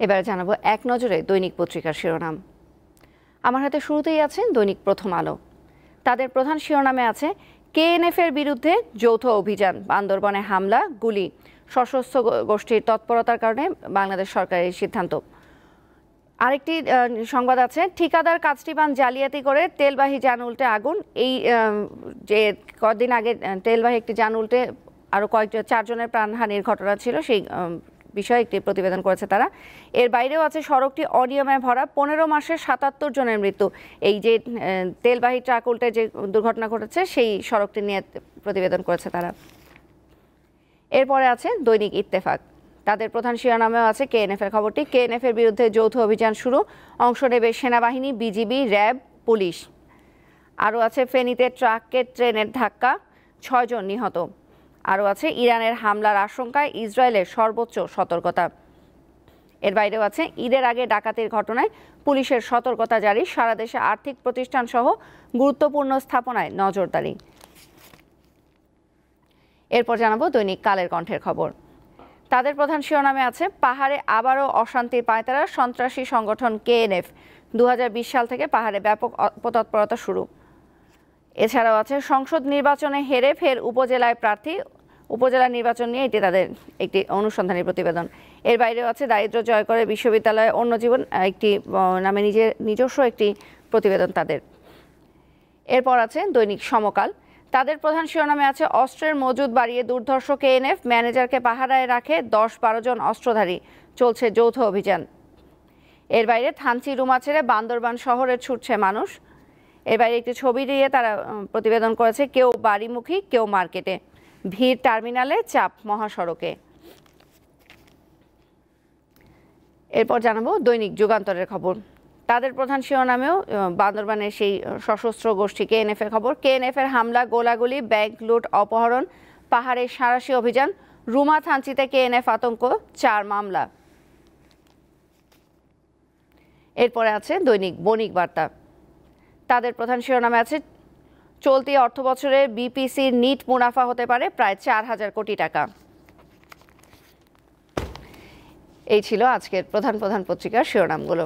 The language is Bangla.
এবারে জানাবো এক নজরে দৈনিক পত্রিকার শিরোনাম। আমার হাতে শুরুতেই আছে দৈনিক প্রথম আলো। তাদের প্রধান শিরোনামে আছে কেএনএফ এর বিরুদ্ধে যৌথ অভিযান, বান্দরবনে হামলা, গুলি, সশস্ত্র গোষ্ঠীর তৎপরতার কারণে বাংলাদেশ সরকারের সিদ্ধান্ত। আরেকটি সংবাদ আছে ঠিকাদার কাজটি পান জালিয়াতি করে তেলবাহী যান উল্টে আগুন। এই যে কদিন আগে তেলবাহী একটি যান উল্টে আরও চারজনের প্রাণহানির ঘটনা ছিল, সেই বিষয়ে একটি প্রতিবেদন করেছে তারা। এর বাইরেও আছে সড়কটি অনিয়মে ভরা, 15 মাসে 77 জনের মৃত্যু। এই যে তেলবাহী ট্রাক উল্টে যে দুর্ঘটনা ঘটেছে সেই সড়কটি নিয়ে প্রতিবেদন করেছে তারা। এরপরে আছে দৈনিক ইত্তেফাক। তাদের প্রধান শিরোনামেও আছে কেএনএফ এর খবরটি। কেএনএফ এর বিরুদ্ধে যৌথ অভিযান শুরু, অংশ নেবে সেনাবাহিনী, বিজিবি, র্যাব, পুলিশ। আরও আছে ফেনীতে ট্রাককে ট্রেনের ধাক্কা, 6 জন নিহত। আরও আছে ইরানের হামলার আশঙ্কায় ইসরায়েলের সর্বোচ্চ সতর্কতা। এর বাইরেও আছে ঈদের আগে ডাকাতির ঘটনায় পুলিশের সতর্কতা জারি, সারা দেশে আর্থিক প্রতিষ্ঠান সহ গুরুত্বপূর্ণ স্থাপনায় নজরদারি। এরপর জানাবো দৈনিক কালের কণ্ঠের খবর। তাদের প্রধান শিরোনামে আছে পাহাড়ে আবারও অশান্তির পায়তারা, সন্ত্রাসী সংগঠন কেএনএফ। 2020 সাল থেকে পাহাড়ে ব্যাপক তৎপরতা শুরু। এছাড়াও আছে সংসদ নির্বাচনে হেরে ফের উপজেলায় প্রার্থী, উপজেলা নির্বাচন নিয়ে এটি তাদের একটি অনুসন্ধানী প্রতিবেদন। এর বাইরেও আছে দারিদ্র্য জয় করে বিশ্ববিদ্যালয়ে অন্য জীবন, একটি নামে নিজস্ব একটি প্রতিবেদন তাদের। এরপর আছে দৈনিক সমকাল। তাদের প্রধান শিরোনামে আছে অস্ত্রের মজুদ বাড়িয়ে দুর্ধর্ষ কেএনএফ, ম্যানেজারকে পাহারায় রাখে 10-12 জন অস্ত্রধারী, চলছে যৌথ অভিযান। এর বাইরে থানচি রুমা ছেড়ে বান্দরবান শহরে ছুটছে মানুষ। এর বাইরে একটি ছবি দিয়ে তারা প্রতিবেদন করেছে কেউ বাড়িমুখী, কেউ মার্কেটে, ভিড় টার্মিনালে, চাপ মহাসড়কে। এরপর জানাবো দৈনিক যুগান্তরের খবর। তাদের প্রধান শিরোনামেও বান্দরবানের সেই সশস্ত্র গোষ্ঠী কেএনএফ এর খবর। কেএনএফ এর হামলা, গোলাগুলি, ব্যাংক লুট, অপহরণ, পাহাড়ে সাঁড়াশি অভিযান, রুমা থানচিতে কেএনএফ আতঙ্ক, 4 মামলা। এরপরে আছে দৈনিক বণিক বার্তা। তাদের প্রধান শিরোনামে আছে চলতি অর্থবছরে বিপিসির নিট মুনাফা হতে পারে প্রায় 4000 কোটি টাকা। এই ছিল আজকের প্রধান পত্রিকার শিরোনামগুলো।